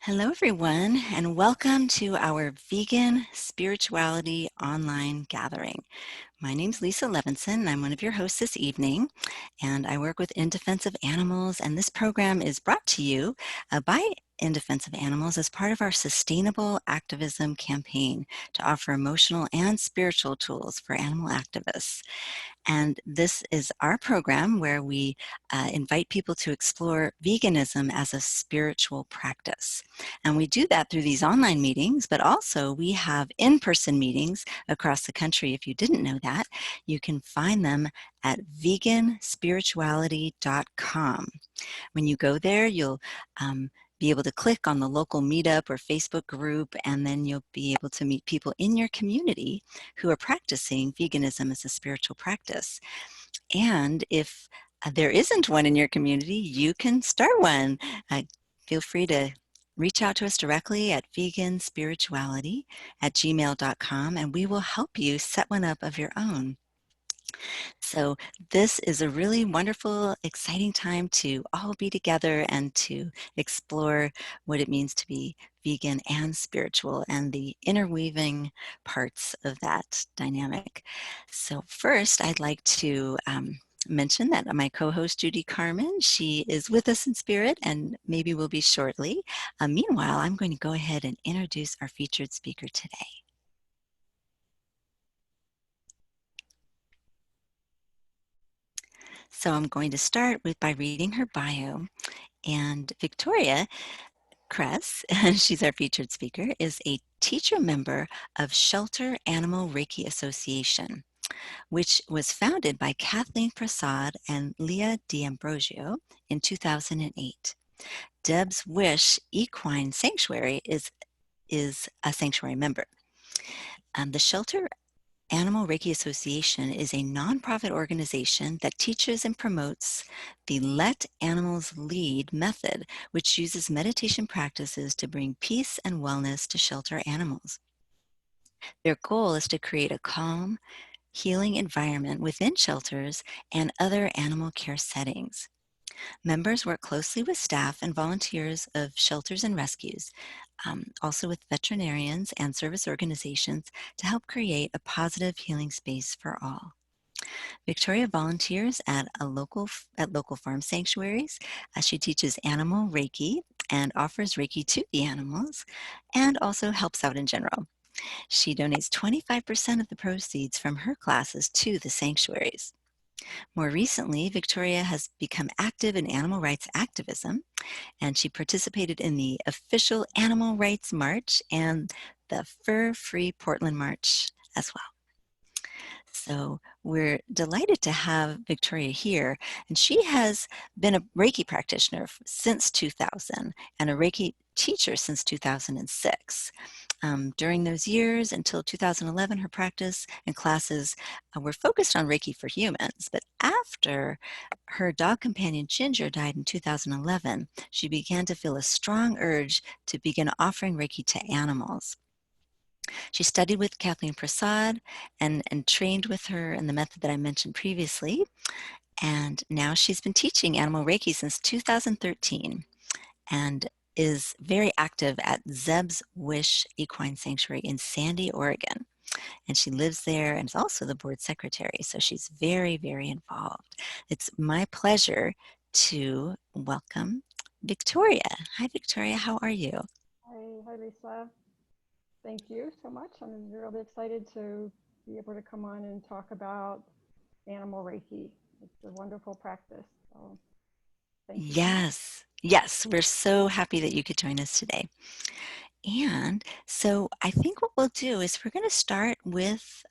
Hello, everyone, and welcome to our Vegan Spirituality Online Gathering. My name's Lisa Levinson, and I'm one of your hosts this evening, and I work with In Defense of Animals, and this program is brought to you by In Defense of Animals as part of our Sustainable Activism campaign to offer emotional and spiritual tools for animal activists. And this is our program where we invite people to explore veganism as a spiritual practice. And we do that through these online meetings, but also we have in-person meetings across the country. If you didn't know that, you can find them at veganspirituality.com. When you go there, you'll be able to click on the local meetup or Facebook group, and then you'll be able to meet people in your community who are practicing veganism as a spiritual practice. And if there isn't one in your community, you can start one. Feel free to reach out to us directly at veganspirituality@gmail.com, and we will help you set one up of your own. So this is a really wonderful, exciting time to all be together and to explore what it means to be vegan and spiritual and the interweaving parts of that dynamic. So first, I'd like to mention that my co-host Judy Carmen, she is with us in spirit and maybe will be shortly. Meanwhile, I'm going to go ahead and introduce our featured speaker today. So I'm going to start by reading her bio. And Victoria Kress, she's our featured speaker, is a teacher member of Shelter Animal Reiki Association, which was founded by Kathleen Prasad and Leah D'Ambrosio in 2008. Deb's Wish Equine Sanctuary is a sanctuary member. The Shelter Animal Reiki Association is a nonprofit organization that teaches and promotes the Let Animals Lead method, which uses meditation practices to bring peace and wellness to shelter animals. Their goal is to create a calm, healing environment within shelters and other animal care settings. Members work closely with staff and volunteers of shelters and rescues, also with veterinarians and service organizations to help create a positive healing space for all. Victoria volunteers at local farm sanctuaries. She teaches animal Reiki and offers Reiki to the animals and also helps out in general. She donates 25% of the proceeds from her classes to the sanctuaries. More recently, Victoria has become active in animal rights activism, and she participated in the official Animal Rights March and the Fur-Free Portland March as well. So we're delighted to have Victoria here, and she has been a Reiki practitioner since 2000 and a Reiki teacher since 2006. During those years until 2011, her practice and classes were focused on Reiki for humans, but after her dog companion Ginger died in 2011, she began to feel a strong urge to begin offering Reiki to animals. She studied with Kathleen Prasad and trained with her in the method that I mentioned previously. And now she's been teaching animal Reiki since 2013 and is very active at Zeb's Wish Equine Sanctuary in Sandy, Oregon. And she lives there and is also the board secretary. So she's very, very involved. It's my pleasure to welcome Victoria. Hi, Victoria. How are you? Hi, Lisa. Thank you so much. I'm really excited to be able to come on and talk about animal Reiki. It's a wonderful practice. So thank you so much. Yes, we're so happy that you could join us today. And so I think what we'll do is we're going to start with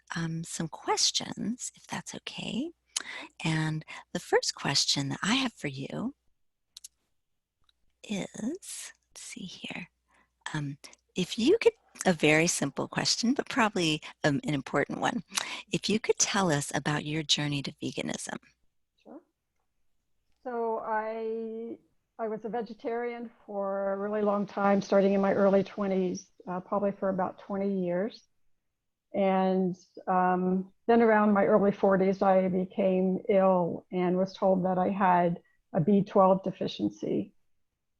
some questions, if that's okay. And the first question that I have for you is, let's see here, if you could, a very simple question, but probably an important one. If you could tell us about your journey to veganism. Sure. So I was a vegetarian for a really long time, starting in my early 20s, probably for about 20 years. And then around my early 40s, I became ill and was told that I had a B12 deficiency.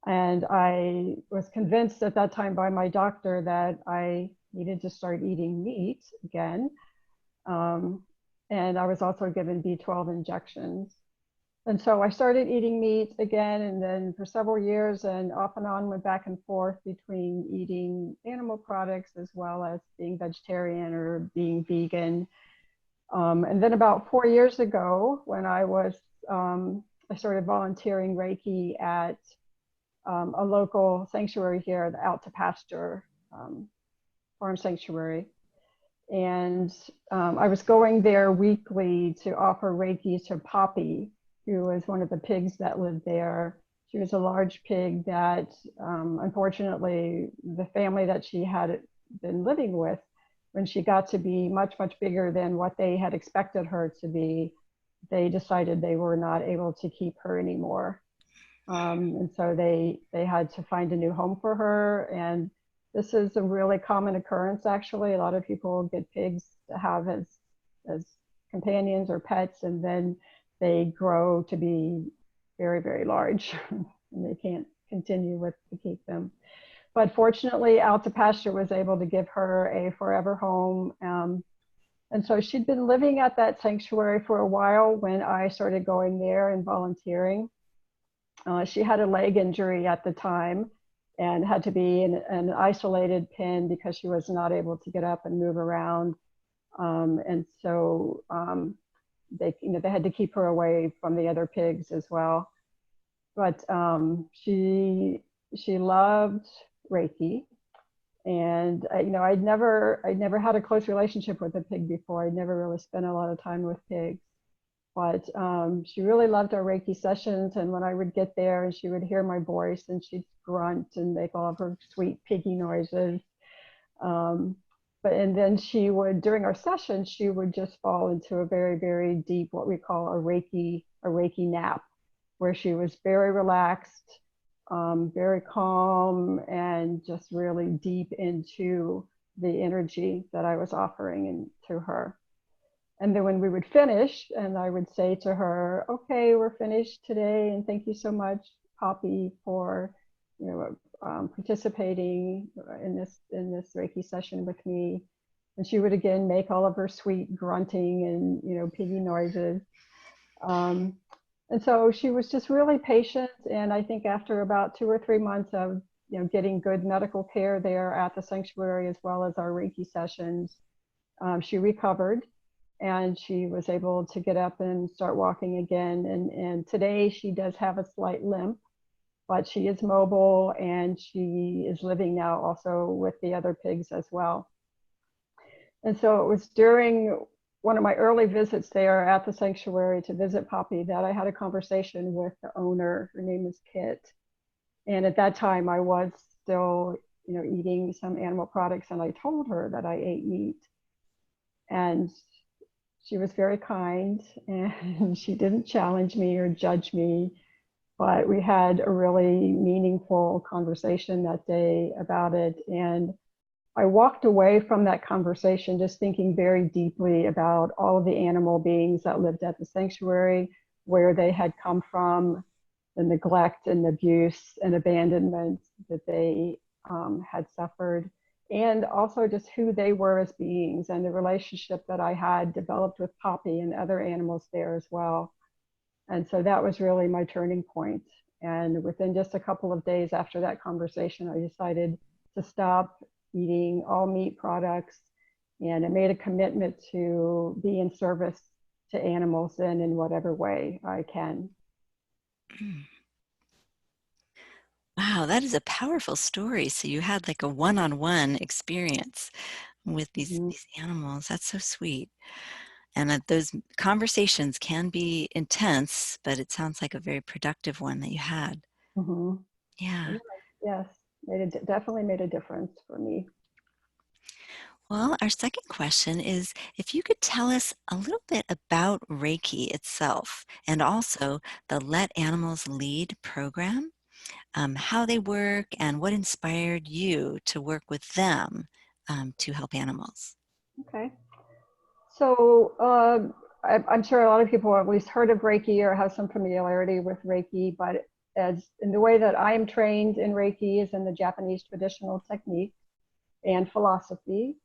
And I was convinced at that time by my doctor that I needed to start eating meat again. Um, and I was also given B12 injections. And so I started eating meat again, and then for several years, and off and on went back and forth between eating animal products as well as being vegetarian or being vegan. And then about 4 years ago, when I started volunteering Reiki at a local sanctuary here, the Out to Pasture Farm Sanctuary. And I was going there weekly to offer Reiki to Poppy, who was one of the pigs that lived there. She was a large pig that, unfortunately, the family that she had been living with, when she got to be much, much bigger than what they had expected her to be, they decided they were not able to keep her anymore. And so they had to find a new home for her. And this is a really common occurrence, actually. A lot of people get pigs to have as companions or pets, and then they grow to be very, very large, and they can't continue with to keep them. But fortunately, Out to Pasture was able to give her a forever home. And so she'd been living at that sanctuary for a while when I started going there and volunteering. She had a leg injury at the time and had to be in an isolated pen because she was not able to get up and move around. And so they had to keep her away from the other pigs as well. But she loved Reiki, and I'd never had a close relationship with a pig before. I'd never really spent a lot of time with pigs. But she really loved our Reiki sessions. And when I would get there and she would hear my voice and she'd grunt and make all of her sweet piggy noises. Um, and then during our sessions, she would just fall into a very, very deep, what we call a Reiki nap, where she was very relaxed, very calm, and just really deep into the energy that I was offering to her. And then when we would finish, and I would say to her, "Okay, we're finished today, and thank you so much, Poppy, for participating in this Reiki session with me." And she would again make all of her sweet grunting and piggy noises. Um, and so she was just really patient. And I think after about 2 or 3 months of getting good medical care there at the sanctuary as well as our Reiki sessions, she recovered and she was able to get up and start walking again. And today she does have a slight limp, but she is mobile and she is living now also with the other pigs as well. And so it was during one of my early visits there at the sanctuary to visit Poppy that I had a conversation with the owner. Her name is Kit. And at that time I was still, eating some animal products, and I told her that I ate meat. And she was very kind and she didn't challenge me or judge me, but we had a really meaningful conversation that day about it. And I walked away from that conversation just thinking very deeply about all of the animal beings that lived at the sanctuary, where they had come from, the neglect and abuse and abandonment that they had suffered, and also just who they were as beings and the relationship that I had developed with Poppy and other animals there as well. And so that was really my turning point. And within just a couple of days after that conversation, I decided to stop eating all meat products. And I made a commitment to be in service to animals in whatever way I can. Wow, that is a powerful story. So you had like a one-on-one experience with these Mm-hmm. these animals. That's so sweet. And those conversations can be intense, but it sounds like a very productive one that you had. Mm-hmm. Yeah. Yes, definitely made a difference for me. Well, our second question is if you could tell us a little bit about Reiki itself and also the Let Animals Lead program, how they work, and what inspired you to work with them to help animals. Okay. So I'm sure a lot of people have at least heard of Reiki or have some familiarity with Reiki, but as in the way that I am trained in Reiki is in the Japanese traditional technique and philosophy,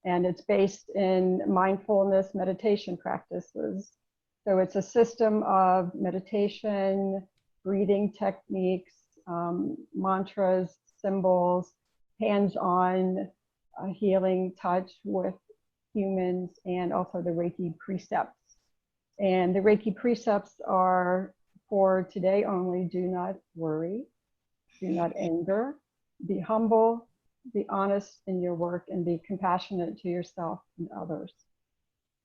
and it's based in mindfulness meditation practices. So it's a system of meditation, breathing techniques, mantras, symbols, hands-on healing touch with humans, and also the Reiki precepts. And the Reiki precepts are for today only: do not worry, do not anger, be humble, be honest in your work, and be compassionate to yourself and others.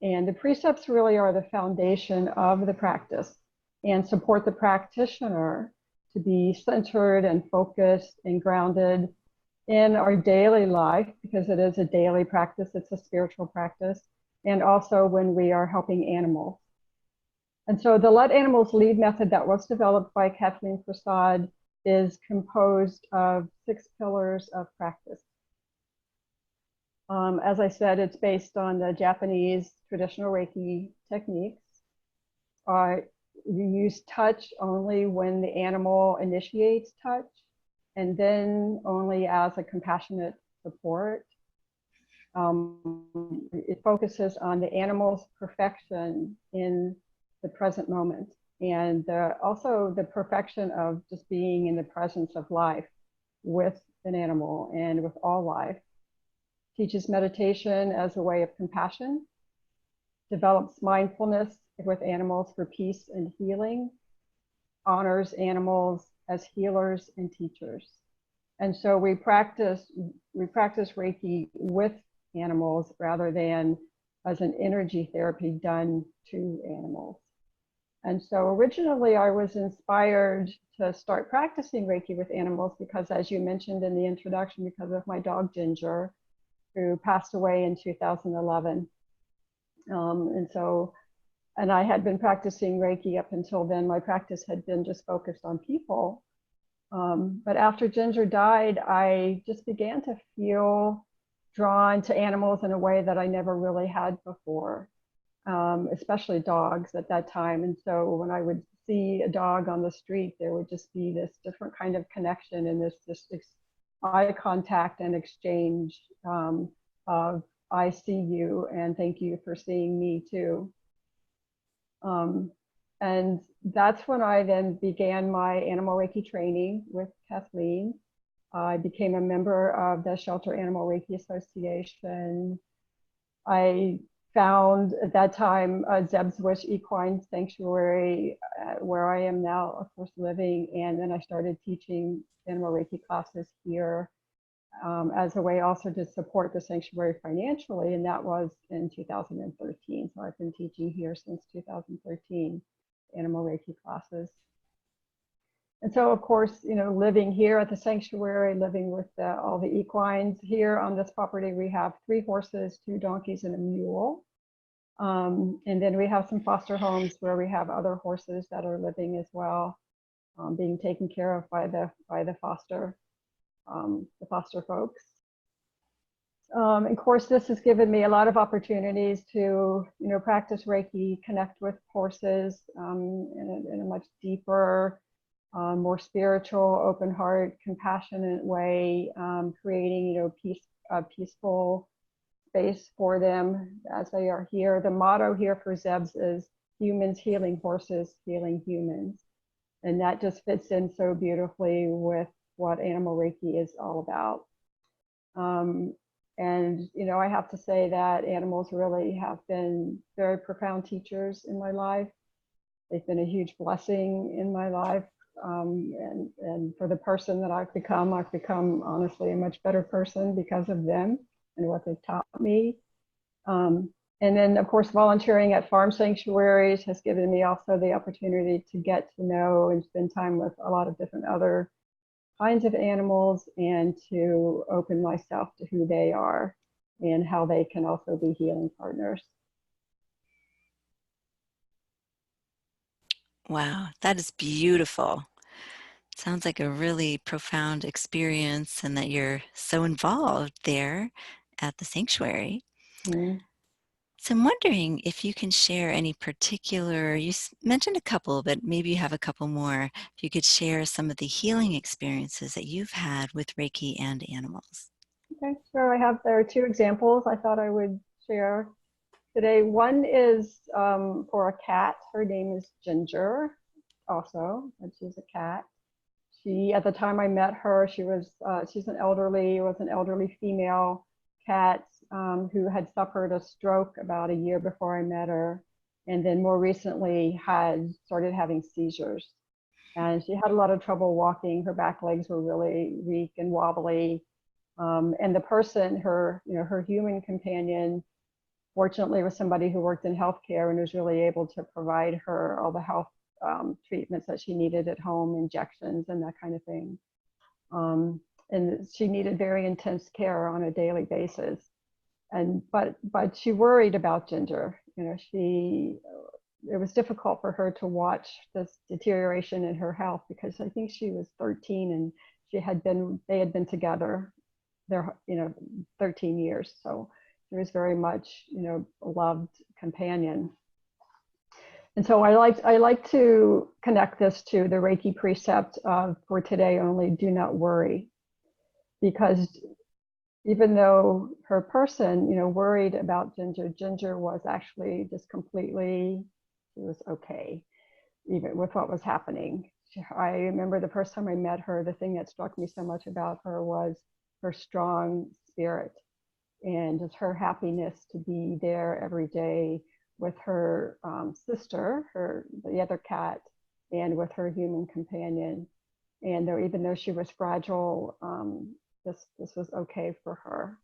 And the precepts really are the foundation of the practice and support the practitioner to be centered and focused and grounded in our daily life, because it is a daily practice, it's a spiritual practice, and also when we are helping animals. And so the Let Animals Lead method that was developed by Kathleen Prasad is composed of 6 pillars of practice. As I said, it's based on the Japanese traditional Reiki techniques. You use touch only when the animal initiates touch, and then only as a compassionate support. It focuses on the animal's perfection in the present moment, and also the perfection of just being in the presence of life with an animal and with all life. Teaches meditation as a way of compassion, develops mindfulness with animals for peace and healing, honors animals as healers and teachers. And so we practice Reiki with animals rather than as an energy therapy done to animals. And so originally I was inspired to start practicing Reiki with animals because, as you mentioned in the introduction, because of my dog Ginger, who passed away in 2011. And I had been practicing Reiki up until then. My practice had been just focused on people. But after Ginger died, I just began to feel drawn to animals in a way that I never really had before, especially dogs at that time. And so when I would see a dog on the street, there would just be this different kind of connection and this eye contact and exchange of I see you and thank you for seeing me too. And that's when I then began my animal Reiki training with Kathleen. I became a member of the Shelter Animal Reiki Association. I found at that time Zeb's Wish Equine Sanctuary, where I am now, of course, living. And then I started teaching animal Reiki classes here as a way also to support the sanctuary financially. And that was in 2013. So I've been teaching here since 2013, animal Reiki classes. And so, of course, living here at the sanctuary, living with all the equines here on this property, we have 3 horses, 2 donkeys, and a mule. And then we have some foster homes where we have other horses that are living as well, being taken care of by the foster folks. Of course, this has given me a lot of opportunities to, practice Reiki, connect with horses in a much deeper, more spiritual, open heart, compassionate way, creating, peaceful space for them as they are here. The motto here for Zebs is humans healing horses, healing humans. And that just fits in so beautifully with what animal Reiki is all about. And, I have to say that animals really have been very profound teachers in my life. They've been a huge blessing in my life. And for the person that I've become honestly a much better person because of them and what they've taught me. And then, of course, volunteering at farm sanctuaries has given me also the opportunity to get to know and spend time with a lot of different other kinds of animals and to open myself to who they are and how they can also be healing partners. Wow, that is beautiful. Sounds like a really profound experience and that you're so involved there at the sanctuary. Mm-hmm. So I'm wondering if you can share any particular, mentioned a couple, but maybe you have a couple more. If you could share some of the healing experiences that you've had with Reiki and animals. Okay, sure. There are two examples I thought I would share today. One is for a cat. Her name is Ginger, also, and she's a cat. At the time I met her, she's an elderly female cat who had suffered a stroke about a year before I met her, and then more recently had started having seizures. And she had a lot of trouble walking. Her back legs were really weak and wobbly. And the person, her human companion, fortunately was somebody who worked in healthcare and was really able to provide her all the health treatments that she needed at home, injections and that kind of thing. And she needed very intense care on a daily basis. But she worried about Ginger. It was difficult for her to watch this deterioration in her health because I think she was 13 and they had been together their 13 years. So she was very much a loved companion. And so I like to connect this to the Reiki precept of for today only, do not worry, because even though her person worried about Ginger was actually just completely, she was okay even with what was happening. I remember the first time I met her, the thing that struck me so much about her was her strong spirit and just her happiness to be there every day with her sister, the other cat, and with her human companion. And even though she was fragile, this was okay for her.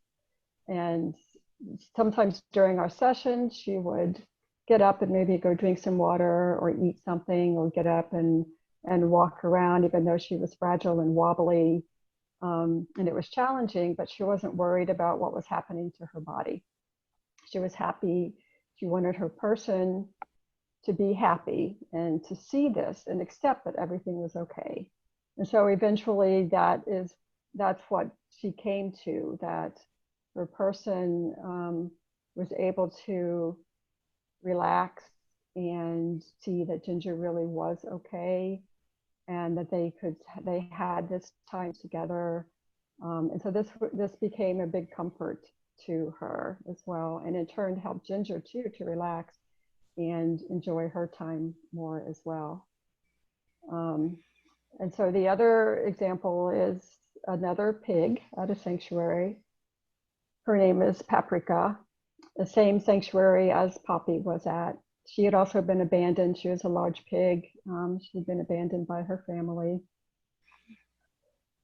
And sometimes during our sessions, she would get up and maybe go drink some water or eat something, or get up and walk around, even though she was fragile and wobbly. And it was challenging, but she wasn't worried about what was happening to her body. She was happy. She wanted her person to be happy and to see this and accept that everything was okay. And so eventually that's what she came to, that her person was able to relax and see that Ginger really was okay, and that they had this time together. And so this became a big comfort to her as well, and in turn helped Ginger too to relax and enjoy her time more as well. And so the other example is another pig at a sanctuary. Her name is Paprika, the same sanctuary as Poppy was at. She had also been abandoned. She was a large pig. She'd been abandoned by her family.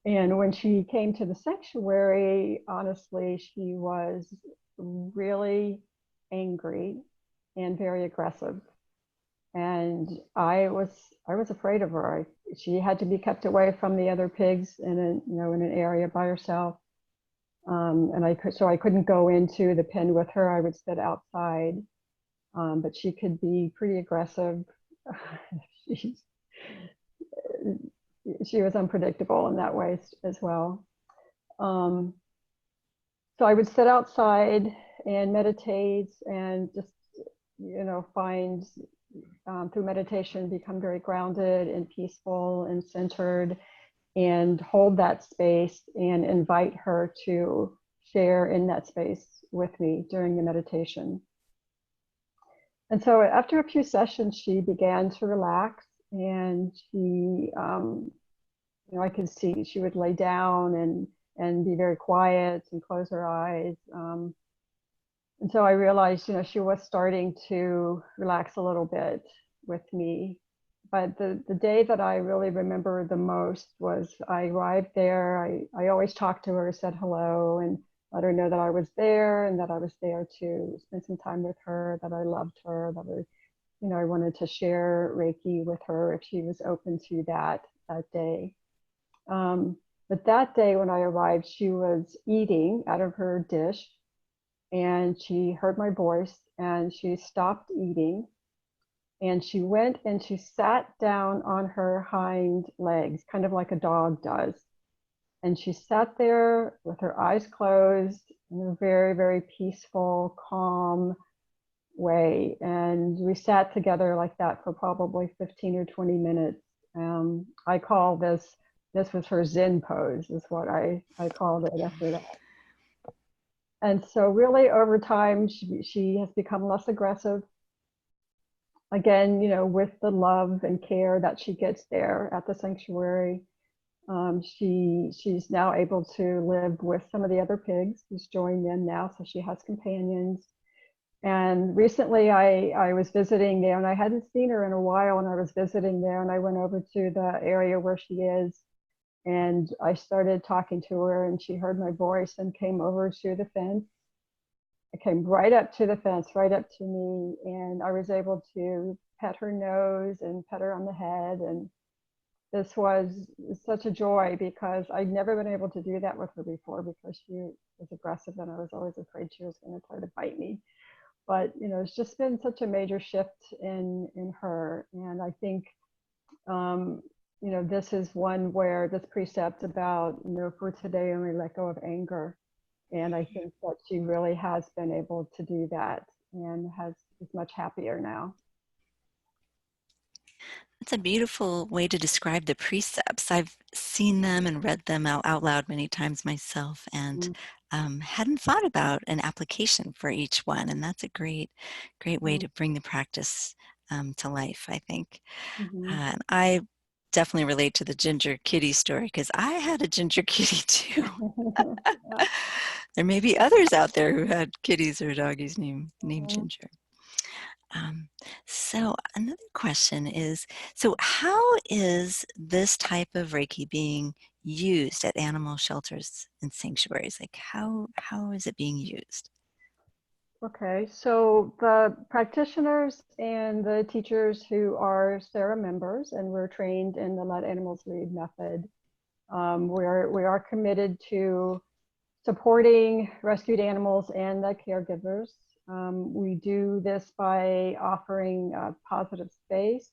And when she came to the sanctuary, honestly, she was really angry and very aggressive. And I was afraid of her. She had to be kept away from the other pigs in an area by herself. And I couldn't go into the pen with her. I would sit outside. But she could be pretty aggressive. She was unpredictable in that way as well. So I would sit outside and meditate and just, find through meditation, become very grounded and peaceful and centered, and hold that space and invite her to share in that space with me during the meditation. And so after a few sessions, she began to relax, and I could see she would lay down and be very quiet and close her eyes. And so I realized, she was starting to relax a little bit with me. But the day that I really remember the most was I arrived there. I always talked to her, said hello, and let her know that I was there and that I was there to spend some time with her, that I loved her, that I wanted to share Reiki with her if she was open to that day. But that day when I arrived, she was eating out of her dish, and she heard my voice and she stopped eating, and she went and she sat down on her hind legs, kind of like a dog does. And she sat there with her eyes closed, and very, very peaceful, calm, way. And we sat together like that for probably 15 or 20 minutes. I call this was her Zen pose, is what I called it after that. And so really over time, she has become less aggressive. Again, with the love and care that she gets there at the sanctuary. She's now able to live with some of the other pigs who's joined in now, so she has companions. And recently I was visiting there, and I hadn't seen her in a while, and I was visiting there, and I went over to the area where she is, and I started talking to her, and she heard my voice and came over to the fence. I came right up to the fence, right up to me, and I was able to pet her nose and pet her on the head. And this was such a joy because I'd never been able to do that with her before because she was aggressive and I was always afraid she was going to try to bite me. But it's just been such a major shift in her, and I think this is one where this precept about for today only let go of anger, and I think that she really has been able to do that and is much happier now. It's a beautiful way to describe the precepts. I've seen them and read them out loud many times myself, and hadn't thought about an application for each one. And that's a great way to bring the practice to life, I think. Mm-hmm. And I definitely relate to the ginger kitty story because I had a ginger kitty too. Yeah. There may be others out there who had kitties or doggies named Mhm. Ginger. Um, so another question is, so how is this type of Reiki being used at animal shelters and sanctuaries? Like how is it being used? Okay, so the practitioners and the teachers who are SARA members, and we're trained in the Let Animals Lead method, we are committed to supporting rescued animals and the caregivers. We do this by offering a positive space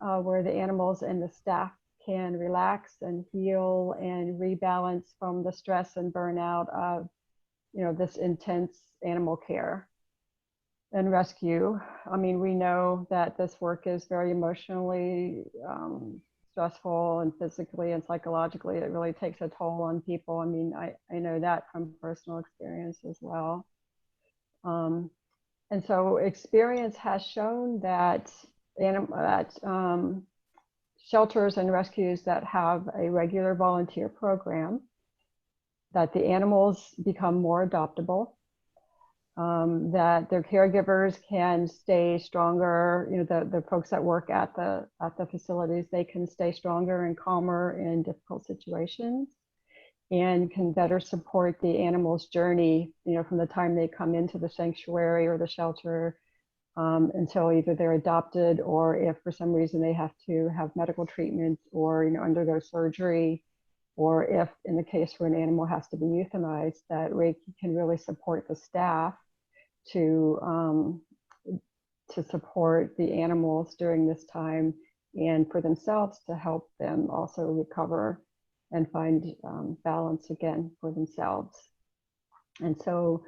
where the animals and the staff can relax and heal and rebalance from the stress and burnout of this intense animal care and rescue. I mean, we know that this work is very emotionally stressful and physically and psychologically. It really takes a toll on people. I mean, I know that from personal experience as well. And so experience has shown that, shelters and rescues that have a regular volunteer program, that the animals become more adoptable, that their caregivers can stay stronger. The folks that work at the facilities, they can stay stronger and calmer in difficult situations, and can better support the animal's journey. From the time they come into the sanctuary or the shelter until either they're adopted, or if for some reason they have to have medical treatment or undergo surgery, or if in the case where an animal has to be euthanized, that Reiki can really support the staff to support the animals during this time, and for themselves to help them also recover and find balance again for themselves. And so,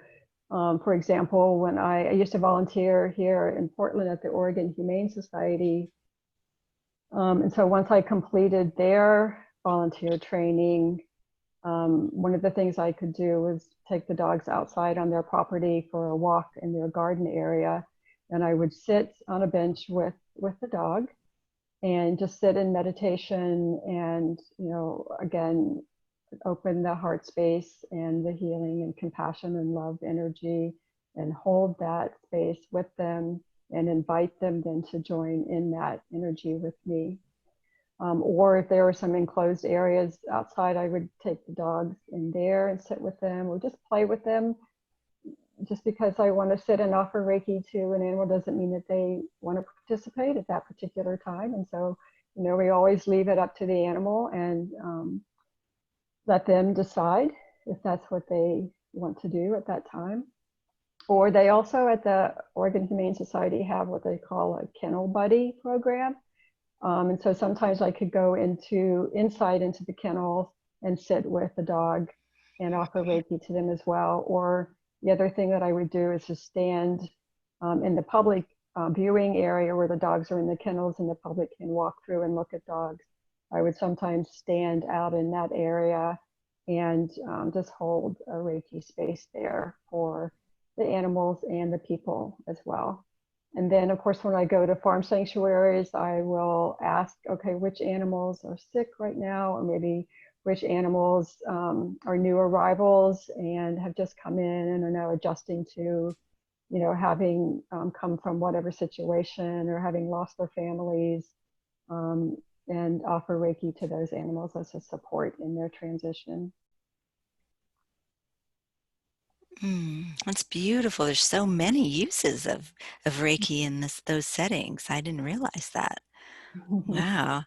for example, when I used to volunteer here in Portland at the Oregon Humane Society, and so once I completed their volunteer training, one of the things I could do was take the dogs outside on their property for a walk in their garden area. And I would sit on a bench with the dog and just sit in meditation and, again, open the heart space and the healing and compassion and love energy, and hold that space with them and invite them then to join in that energy with me. Or if there were some enclosed areas outside, I would take the dogs in there and sit with them or just play with them. Just because I want to sit and offer Reiki to an animal doesn't mean that they want to participate at that particular time. And so, we always leave it up to the animal and let them decide if that's what they want to do at that time. Or they also at the Oregon Humane Society have what they call a kennel buddy program. And so sometimes I could go inside into the kennel and sit with the dog and offer Reiki to them as well. Or the other thing that I would do is just stand in the public viewing area where the dogs are in the kennels and the public can walk through and look at dogs. I would sometimes stand out in that area and just hold a Reiki space there for the animals and the people as well. And then, of course, when I go to farm sanctuaries, I will ask, okay, which animals are sick right now, or maybe which animals are new arrivals and have just come in and are now adjusting to, having come from whatever situation or having lost their families, um, and offer Reiki to those animals as a support in their transition. That's beautiful. There's so many uses of Reiki in those settings. I didn't realize that. Wow.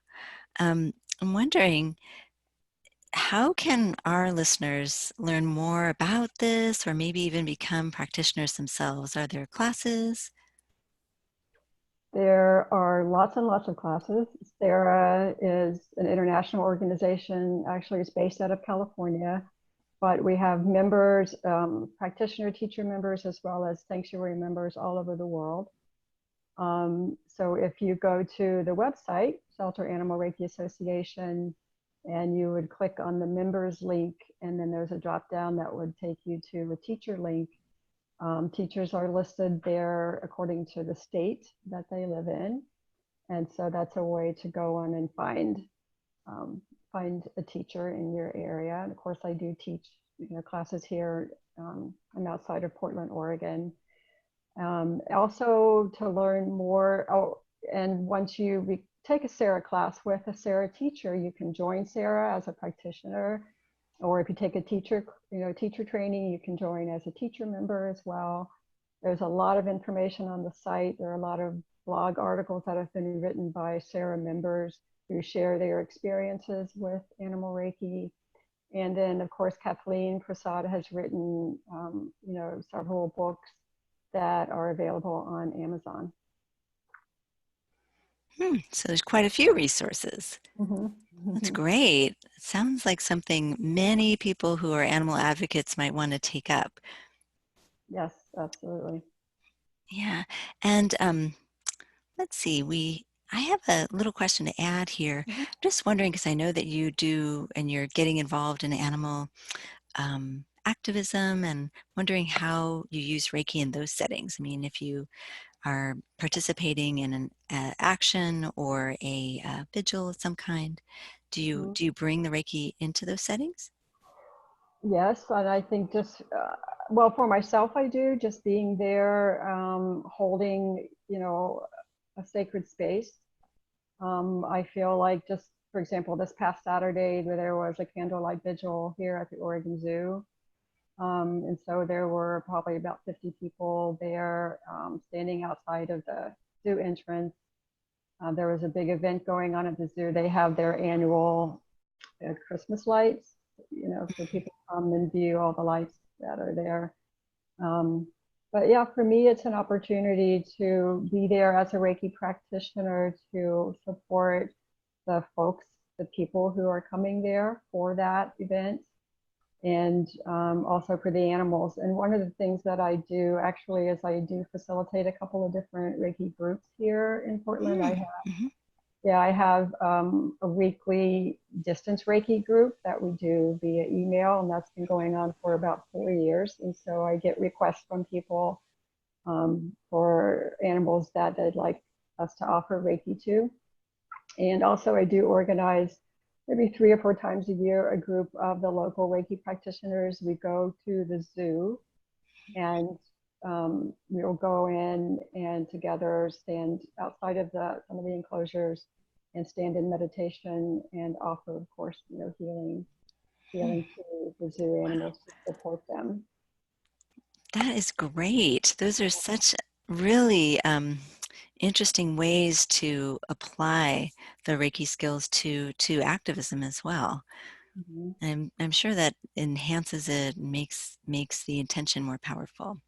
I'm wondering, how can our listeners learn more about this or maybe even become practitioners themselves? Are there classes? There are lots and lots of classes. Sarah is an international organization, actually it's based out of California, but we have members, practitioner teacher members, as well as sanctuary members all over the world. So if you go to the website, Shelter Animal Reiki Association, and you would click on the members link, and then there's a drop down that would take you to a teacher link. Teachers are listed there according to the state that they live in. And so that's a way to go on and find a teacher in your area. And of course, I do teach classes here. I'm outside of Portland, Oregon. Also to learn more, and once you take a Sarah class with a Sarah teacher, you can join Sarah as a practitioner, or if you take a teacher training, you can join as a teacher member as well. There's a lot of information on the site. There are a lot of blog articles that have been written by Sarah members who share their experiences with animal Reiki. And then, of course, Kathleen Prasad has written, several books that are available on Amazon. So there's quite a few resources. That's Mm-hmm. great. It sounds like something many people who are animal advocates might want to take up. Yes, absolutely. Yeah. And let's see, I have a little question to add here. Mm-hmm. Just wondering, because I know that you do and you're getting involved in animal activism, and wondering how you use Reiki in those settings. I mean, if you are participating in an action or a vigil of some kind, Mm-hmm. do you bring the Reiki into those settings? Yes, and I think just well, for myself, I do just being there, holding, a sacred space. I feel like, just for example, this past Saturday, where there was a candlelight vigil here at the Oregon Zoo. And so there were probably about 50 people there, standing outside of the zoo entrance. There was a big event going on at the zoo. They have their annual Christmas lights, so people come and view all the lights that are there. Um, but yeah, for me, it's an opportunity to be there as a Reiki practitioner to support the folks, the people who are coming there for that event, and also for the animals. And one of the things that I do actually is I do facilitate a couple of different Reiki groups here in Portland. Mm-hmm. I have a weekly distance Reiki group that we do via email, and that's been going on for about 4 years. And so I get requests from people for animals that they'd like us to offer Reiki to. And also I do organize maybe 3 or 4 times a year a group of the local Reiki practitioners. We go to the zoo, and we'll go in and together stand outside of some of the enclosures and stand in meditation and offer, of course, healing to the zoo animals to support them. That is great. Those are such really interesting ways to apply the Reiki skills to activism as well. Mm-hmm. I'm sure that enhances it and makes the intention more powerful.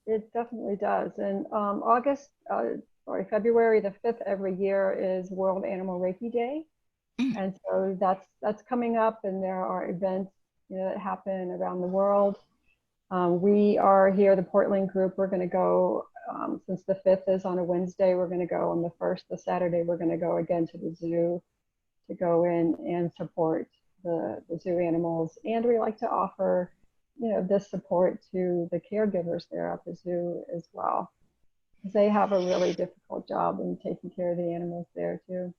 It definitely does. And February the 5th every year is World Animal Reiki Day. Mm. And so that's coming up, and there are events that happen around the world. We are here, the Portland group, we're going to go Since the 5th is on a Wednesday, we're going to go on the 1st, the Saturday, we're going to go again to the zoo to go in and support the zoo animals. And we like to offer, this support to the caregivers there at the zoo as well, because they have a really difficult job in taking care of the animals there too.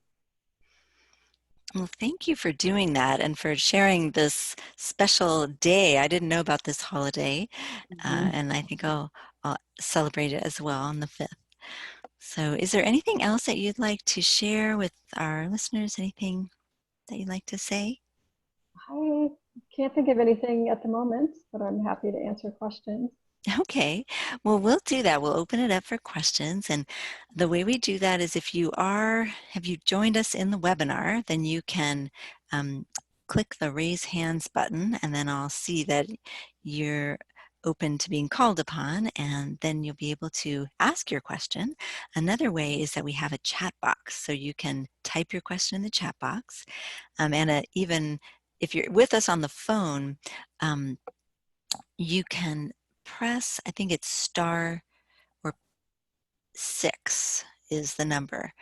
Well, thank you for doing that and for sharing this special day. I didn't know about this holiday, Mm-hmm. and I think I'll celebrate it as well on the 5th. So, is there anything else that you'd like to share with our listeners? Anything that you'd like to say? I can't think of anything at the moment, but I'm happy to answer questions. Okay, well, we'll do that. We'll open it up for questions. And the way we do that is have you joined us in the webinar, then you can click the raise hands button, and then I'll see that you're open to being called upon, and then you'll be able to ask your question. Another way is that we have a chat box, so you can type your question in the chat box. And even if you're with us on the phone, um, you can press, I think it's star or 6 is the number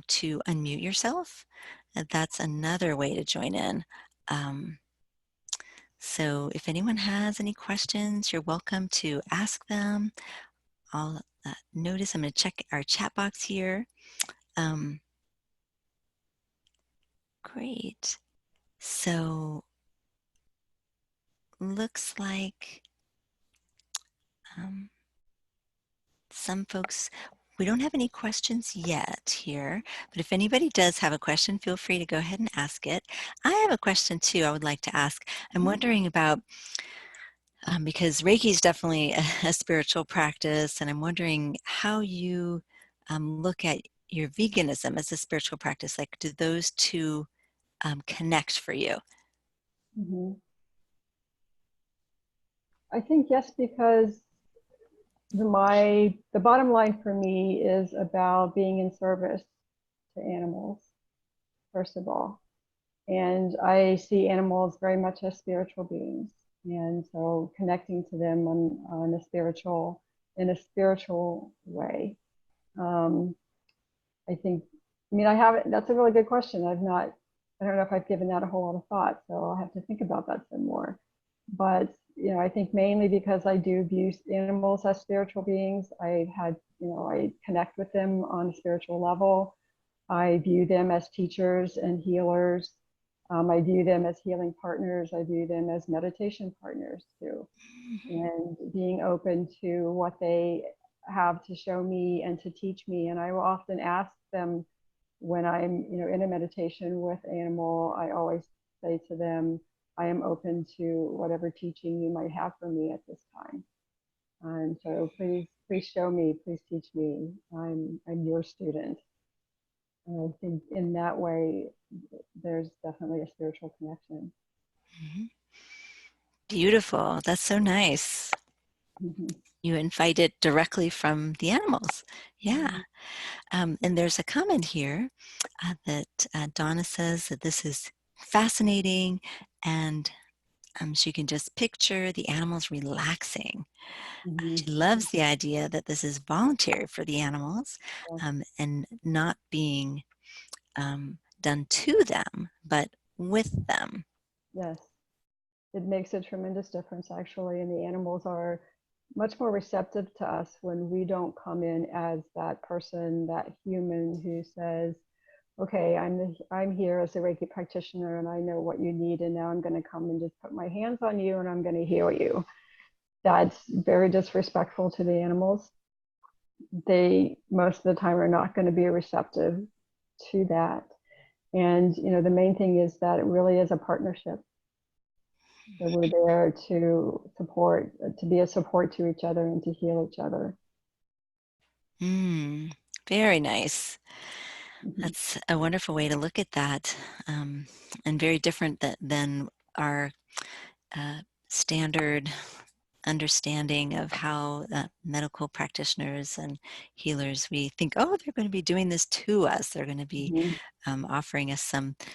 to unmute yourself. And that's another way to join in. Um, so if anyone has any questions, you're welcome to ask them. I'll notice I'm going to check our chat box here. Um, Great. So looks like um, some folks, we don't have any questions yet here, but if anybody does have a question, feel free to go ahead and ask it. I have a question too I would like to ask. I'm wondering about, because Reiki is definitely a spiritual practice, and I'm wondering how you look at your veganism as a spiritual practice. Like, do those two connect for you? Mm-hmm. I think yes, because the bottom line for me is about being in service to animals, first of all. And I see animals very much as spiritual beings. And so connecting to them in a spiritual way. Um, I think, I mean, I haven't, that's a really good question. I don't know if I've given that a whole lot of thought, so I'll have to think about that some more. But, I think mainly because I do view animals as spiritual beings, I connect with them on a spiritual level. I view them as teachers and healers. I view them as healing partners. I view them as meditation partners too. And being open to what they have to show me and to teach me. And I will often ask them when I'm, in a meditation with animal, I always say to them, I am open to whatever teaching you might have for me at this time. And so please show me, please teach me. I'm your student. And I think in that way, there's definitely a spiritual connection. Mhm. Beautiful. That's so nice. Mm-hmm. You invite it directly from the animals. Yeah. Mm-hmm. And there's a comment here that Donna says that this is fascinating, and she can just picture the animals relaxing. Mm-hmm. She loves the idea that this is voluntary for the animals, Yeah. and not being done to them, but with them. Yes, it makes a tremendous difference actually, and the animals are much more receptive to us when we don't come in as that person, that human who says, okay, I'm here as a Reiki practitioner and I know what you need, and now I'm going to come and just put my hands on you and I'm going to heal you. That's very disrespectful to the animals. They most of the time are not going to be receptive to that. And the main thing is that it really is a partnership. So we're there to be a support to each other and to heal each other. Very nice. Mm-hmm. That's a wonderful way to look at that, and very different than our uh, standard understanding of how medical practitioners and healers, we think, oh, they're going to be doing this to us. They're going to be Mm-hmm. offering us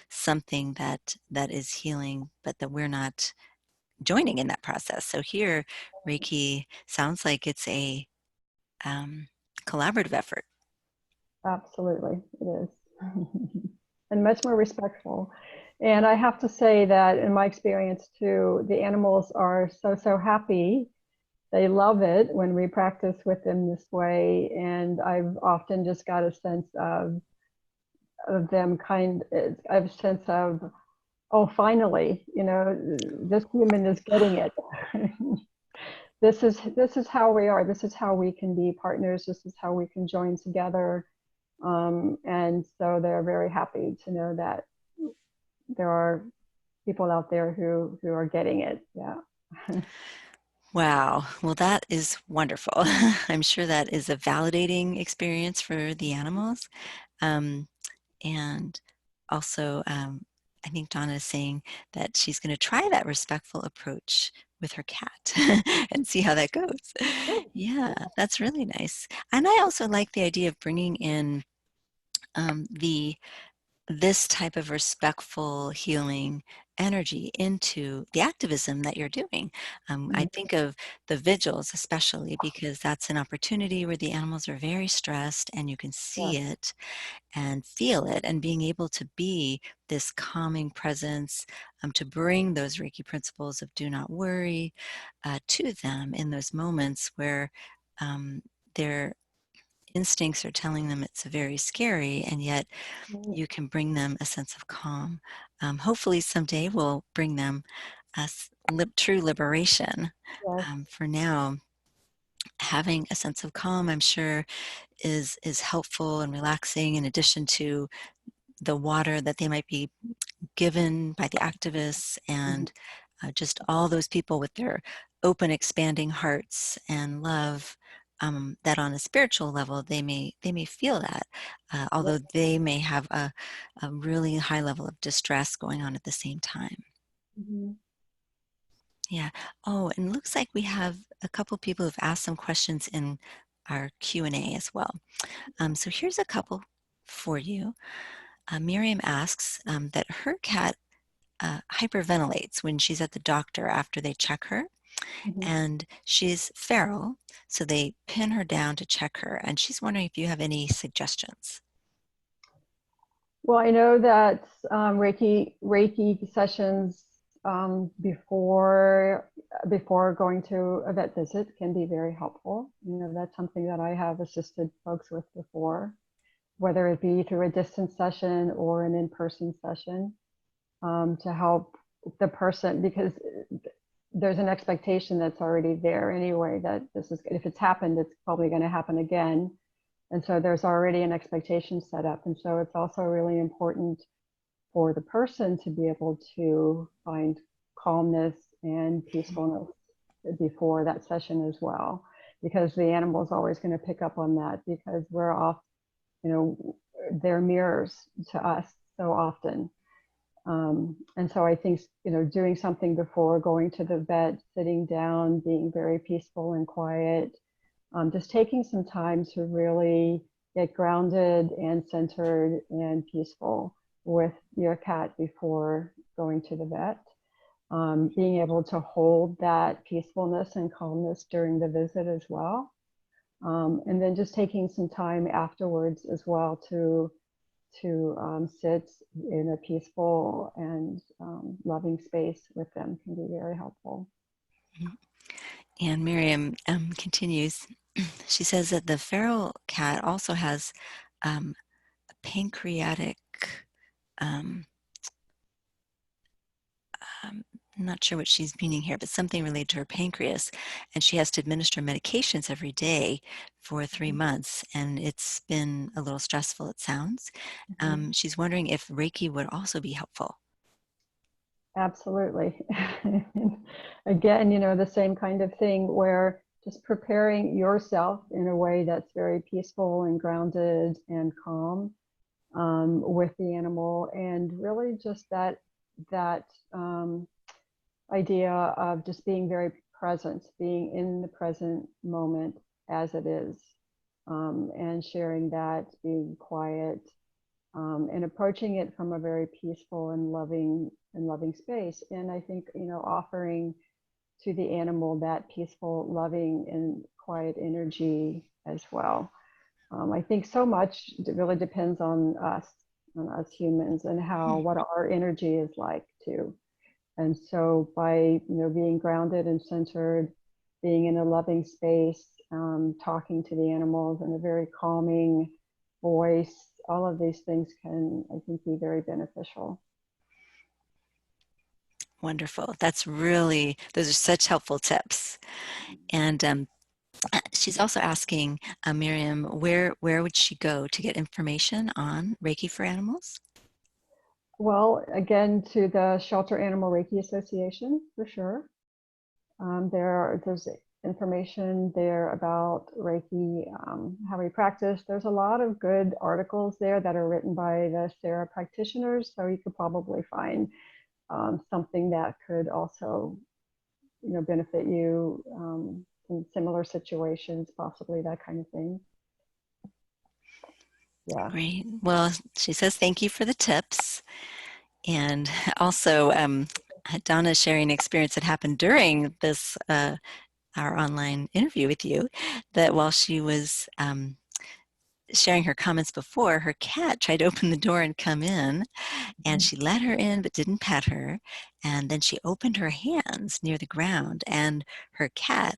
something that is healing, but that we're not joining in that process. So here, Reiki sounds like it's a um, collaborative effort. Absolutely, it is. And much more respectful. And I have to say that in my experience too, the animals are so happy. They love it when we practice with them this way. And I've often just got a sense of them I have a sense of, oh, finally, this human is getting it. This is how we are. This is how we can be partners. This is how we can join together. And so they're very happy to know that there are people out there who are getting it. Yeah. Wow. Well, that is wonderful. I'm sure that is a validating experience for the animals. Um, and also, I think Donna is saying that she's going to try that respectful approach with her cat and see how that goes. Yeah, that's really nice. And I also like the idea of bringing in the this type of respectful healing energy into the activism that you're doing. I think of the vigils especially because that's an opportunity where the animals are very stressed and you can see Yes. it and feel it, and being able to be this calming presence, to bring those Reiki principles of do not worry to them in those moments where their instincts are telling them it's very scary, and yet Yes. you can bring them a sense of calm. Hopefully someday we'll bring them true liberation. For now, having a sense of calm, I'm sure, is helpful and relaxing in addition to the water that they might be given by the activists, and just all those people with their open, expanding hearts and love. That on a spiritual level they may feel that, although they may have a really high level of distress going on at the same time. Mhm. Yeah. Oh, and it looks like we have a couple people who've asked some questions in our Q&A as well. So here's a couple for you. Miriam asks that her cat hyperventilates when she's at the doctor after they check her, Mhm. and she's feral, so they pin her down to check her, and she's wondering if you have any suggestions. Well, I know that Reiki sessions before going to a vet visit can be very helpful. That's something that I have assisted folks with before, whether it be through a distance session or an in-person session, to help the person, because there's an expectation that's already there anyway, that if it's happened, it's probably going to happen again. And so there's already an expectation set up. And so it's also really important for the person to be able to find calmness and peacefulness before that session as well, because the animal is always going to pick up on that, because we're off, they're mirrors to us so often. And so I think, doing something before going to the vet, sitting down, being very peaceful and quiet, just taking some time to really get grounded and centered and peaceful with your cat before going to the vet. Being able to hold that peacefulness and calmness during the visit as well. And then just taking some time afterwards as well to sit in a peaceful and loving space with them can be very helpful. And Miriam continues. She says that the feral cat also has a pancreatic, um, um, I'm not sure what she's meaning here, but something related to her pancreas. And she has to administer medications every day for 3 months. And it's been a little stressful, it sounds. Mm-hmm. She's wondering if Reiki would also be helpful. Absolutely. Again, the same kind of thing where just preparing yourself in a way that's very peaceful and grounded and calm, with the animal, and really just that idea of just being very present, being in the present moment as it is, and sharing that, being quiet, and approaching it from a very peaceful and loving space. And I think, offering to the animal that peaceful, loving, and quiet energy as well. I think so much really depends on us humans, and how what our energy is like too. And so by being grounded and centered, being in a loving space, talking to the animals in a very calming voice, all of these things can, I think, be very beneficial. Wonderful. Those are such helpful tips. And she's also asking Miriam, where would she go to get information on Reiki for animals? Well, again, to the Shelter Animal Reiki Association for sure. There's information there about Reiki, how we practice. There's a lot of good articles there that are written by the Sarah practitioners, so you could probably find something that could also, benefit you in similar situations, possibly that kind of thing. Yeah. Great. Well, she says thank you for the tips. And also, Donna sharing an experience that happened during this our online interview with you, that while she was sharing her comments before, her cat tried to open the door and come in, and she let her in but didn't pet her. And then she opened her hands near the ground, and her cat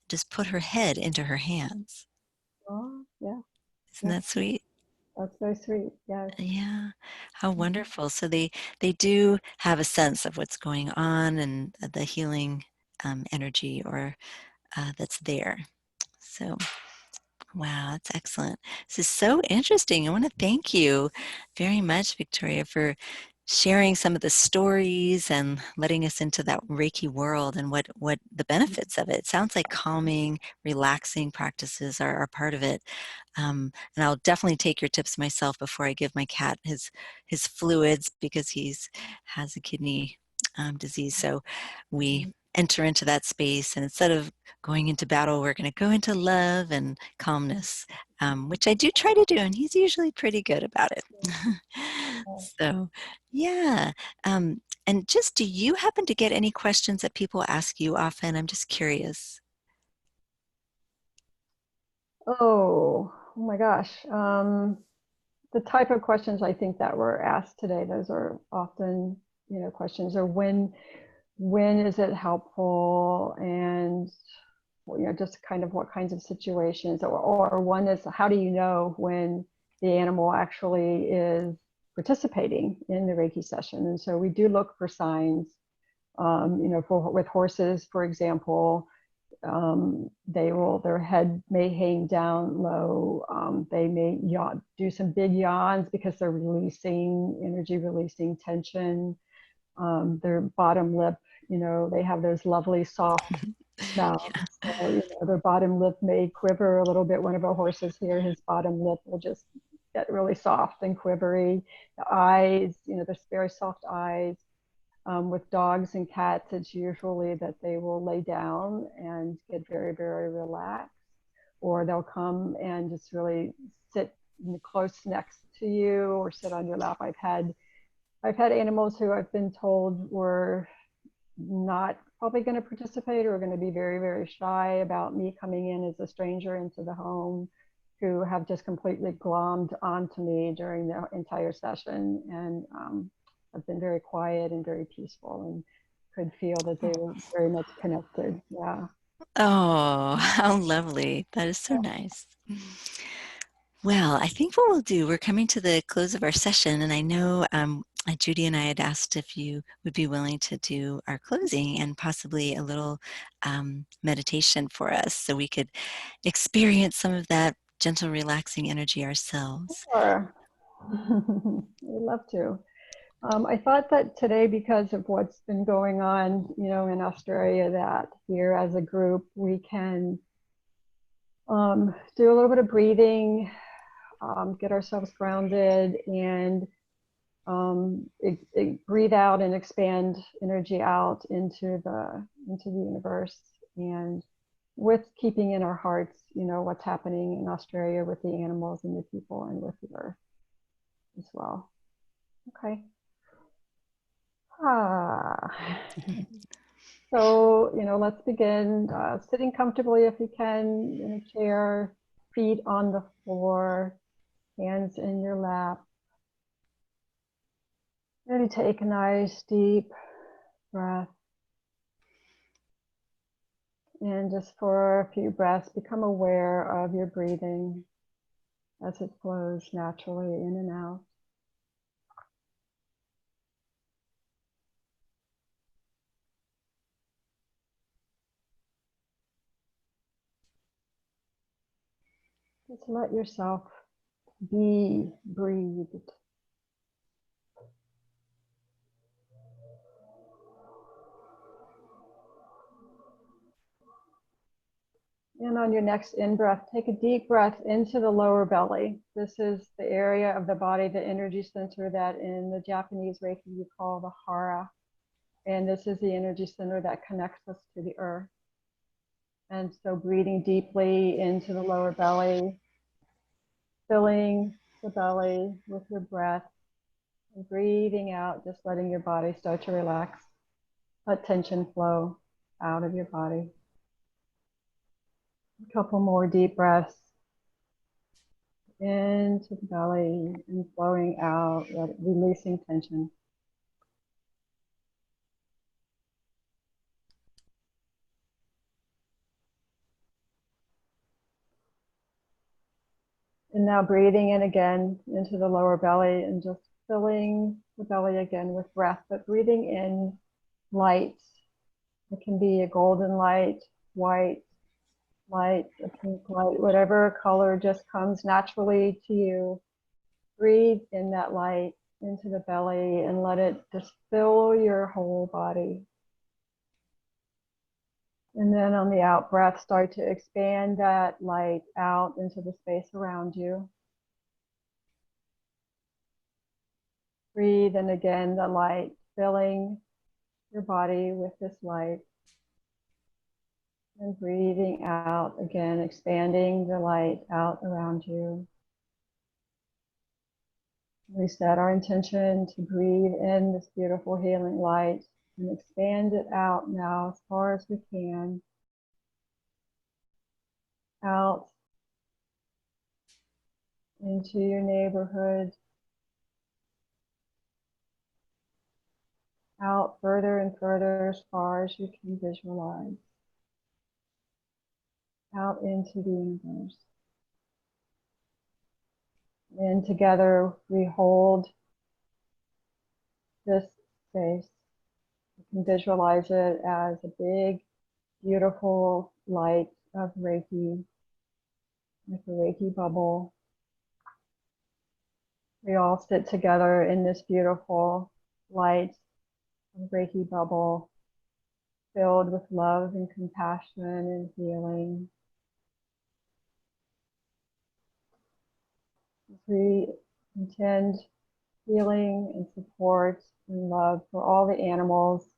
just put her head into her hands. Oh, yeah. Isn't Yeah. that sweet? That's very sweet. Yes. Yeah, how Mhm. wonderful. So they do have a sense of what's going on and the healing energy or that's there. So wow, that's excellent. This is so interesting. I want to thank you very much, Victoria, for sharing some of the stories and letting us into that Reiki world and what the benefits of it. It sounds like calming, relaxing practices are part of it. And I'll definitely take your tips myself before I give my cat his fluids because he's has a kidney disease. So we enter into that space, and instead of going into battle, we're going to go into love and calmness, which I do try to do, and he's usually pretty good about it. So, yeah. And just, do you happen to get any questions that people ask you often? I'm just curious. Oh my gosh. The type of questions I think that were asked today, those are often, questions, or when is it helpful, and just kind of what kinds of situations, or one is, how do you know when the animal actually is participating in the Reiki session? And so we do look for signs, with horses, for example. Their head may hang down low. They may do some big yawns because they're releasing energy, releasing tension. Their bottom lip, they have those lovely soft mouths. Yeah. So, their bottom lip may quiver a little bit. One of our horses here, his bottom lip will just get really soft and quivery. The eyes, there's very soft eyes. With dogs and cats, it's usually that they will lay down and get very, very relaxed, or they'll come and just really sit close next to you or sit on your lap. I've had animals who I've been told were not probably going to participate, or going to be very, very shy about me coming in as a stranger into the home, who have just completely glommed onto me during the entire session, and have been very quiet and very peaceful, and could feel that they were very much connected. Yeah. Oh, how lovely. That is so nice. Well, I think what we'll do, we're coming to the close of our session, and I know Judy and I had asked if you would be willing to do our closing and possibly a little meditation for us so we could experience some of that gentle, relaxing energy ourselves. Sure. I'd love to. I thought that today, because of what's been going on, in Australia, that here as a group we can do a little bit of breathing, get ourselves grounded, and breathe out and expand energy out into the universe, and with keeping in our hearts, what's happening in Australia with the animals and the people and with the earth as well. Okay. Ah. So, let's begin sitting comfortably if you can in a chair, feet on the floor, hands in your lap. Maybe take a nice deep breath. And just for a few breaths, become aware of your breathing as it flows naturally in and out. Just let yourself be breathed. And on your next in-breath, take a deep breath into the lower belly. This is the area of the body, the energy center that in the Japanese Reiki you call the hara. And this is the energy center that connects us to the earth. And so breathing deeply into the lower belly, filling the belly with your breath, and breathing out, just letting your body start to relax. Let tension flow out of your body. A couple more deep breaths into the belly and flowing out, releasing tension. And now breathing in again into the lower belly and just filling the belly again with breath, but breathing in light. It can be a golden light, white light, a pink light, whatever color just comes naturally to you. Breathe in that light into the belly and let it just fill your whole body. And then on the out breath, start to expand that light out into the space around you. Breathe in again, the light filling your body with this light. And breathing out again, expanding the light out around you. We set our intention to breathe in this beautiful healing light and expand it out now as far as we can. Out into your neighborhood. Out further and further as far as you can visualize. Out into the universe. And together we hold this space. You can visualize it as a big, beautiful light of Reiki, like a Reiki bubble. We all sit together in this beautiful light of Reiki bubble, filled with love and compassion and healing. We intend healing and support and love for all the animals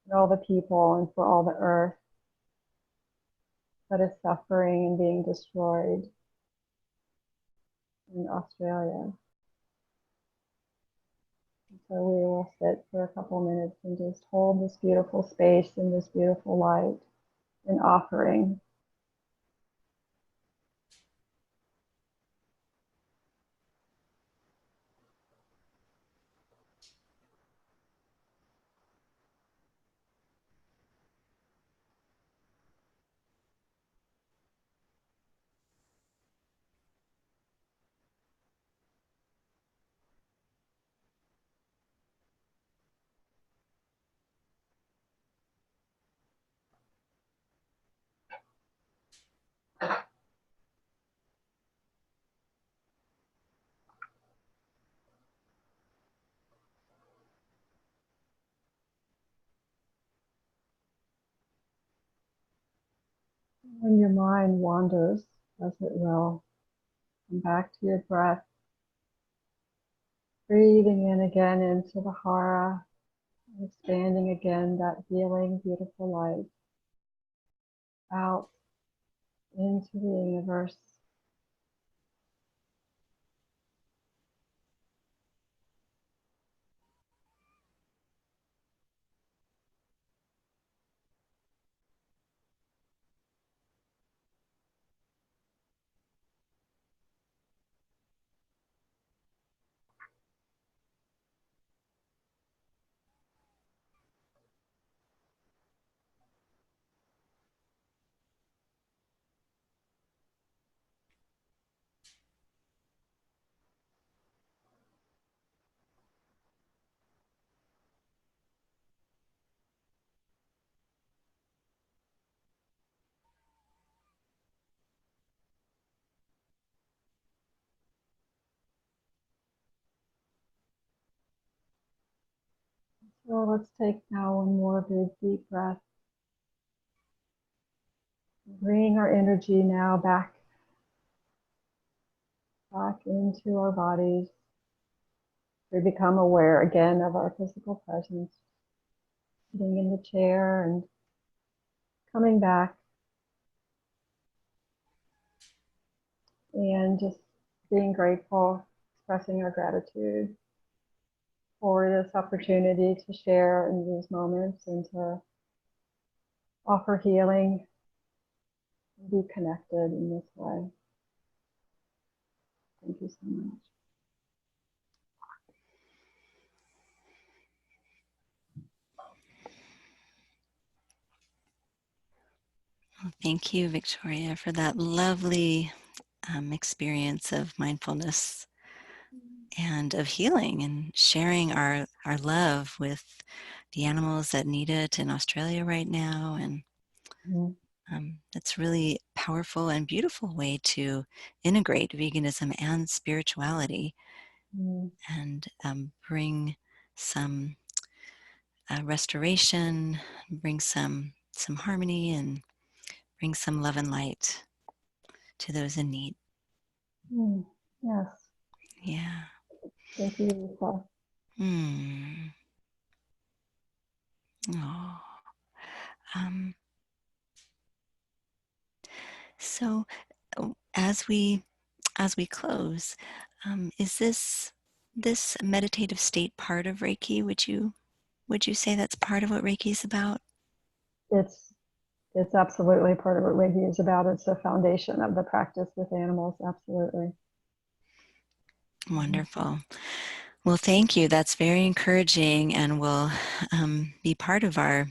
and all the people and for all the earth that is suffering and being destroyed in Australia. So we will sit for a couple minutes and just hold this beautiful space and this beautiful light in offering. When your mind wanders, as it will, come back to your breath. Breathing in again into the hara, expanding again that healing, beautiful light out into the universe. let's take now one more big deep breath. Bring our energy now back into our bodies. We become aware again of our physical presence, sitting in the chair and coming back and just being grateful, expressing our gratitude for this opportunity to share in these moments and to offer healing, be connected in this way. Thank you so much. Well, thank you, Victoria, for that lovely experience of mindfulness and of healing and sharing our love with the animals that need it in Australia right now. And it's really powerful and beautiful way to integrate veganism and spirituality and bring some restoration, bring some harmony, and bring some love and light to those in need. Yes. Yeah. Thank you, Lisa. Oh. So as we close, is this meditative state part of Reiki? Would you say that's part of what Reiki is about? It's absolutely part of what Reiki is about. It's the foundation of the practice with animals. Absolutely. Wonderful. Well, thank you. That's very encouraging and will be part of our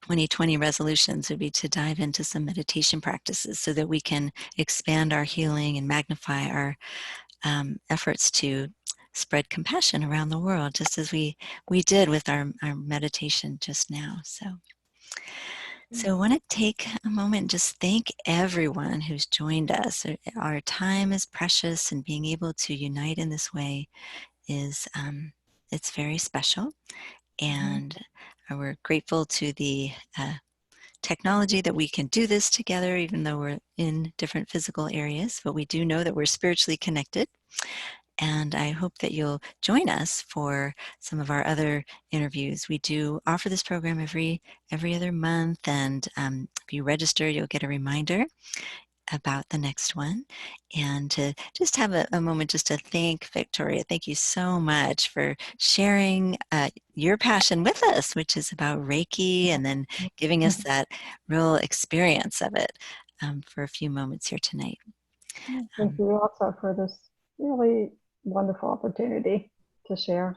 2020 resolutions would be to dive into some meditation practices so that we can expand our healing and magnify our efforts to spread compassion around the world, just as we did with our meditation just now. So I want to take a moment and just thank everyone who's joined us. Our time is precious, and being able to unite in this way is it's very special. And we're grateful to the technology that we can do this together, even though we're in different physical areas. But we do know that we're spiritually connected. And I hope that you'll join us for some of our other interviews. We do offer this program every other month, and if you register, you'll get a reminder about the next one. And to just have a moment just to thank Victoria. Thank you so much for sharing your passion with us, which is about Reiki, and then giving us that real experience of it for a few moments here tonight. Thank you also for this really wonderful opportunity to share.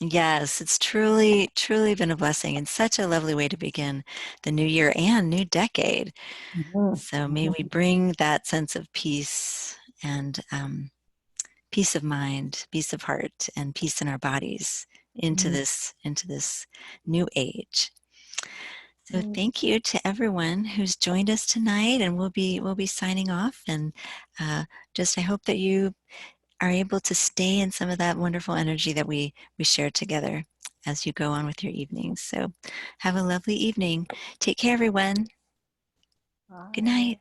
Yes, it's truly, truly been a blessing and such a lovely way to begin the new year and new decade. So may we bring that sense of peace and peace of mind, peace of heart, and peace in our bodies into this new age. So thank you to everyone who's joined us tonight, and we'll be signing off. And just I hope that you are able to stay in some of that wonderful energy that we shared together as you go on with your evenings. So have a lovely evening. Take care, everyone. Good night.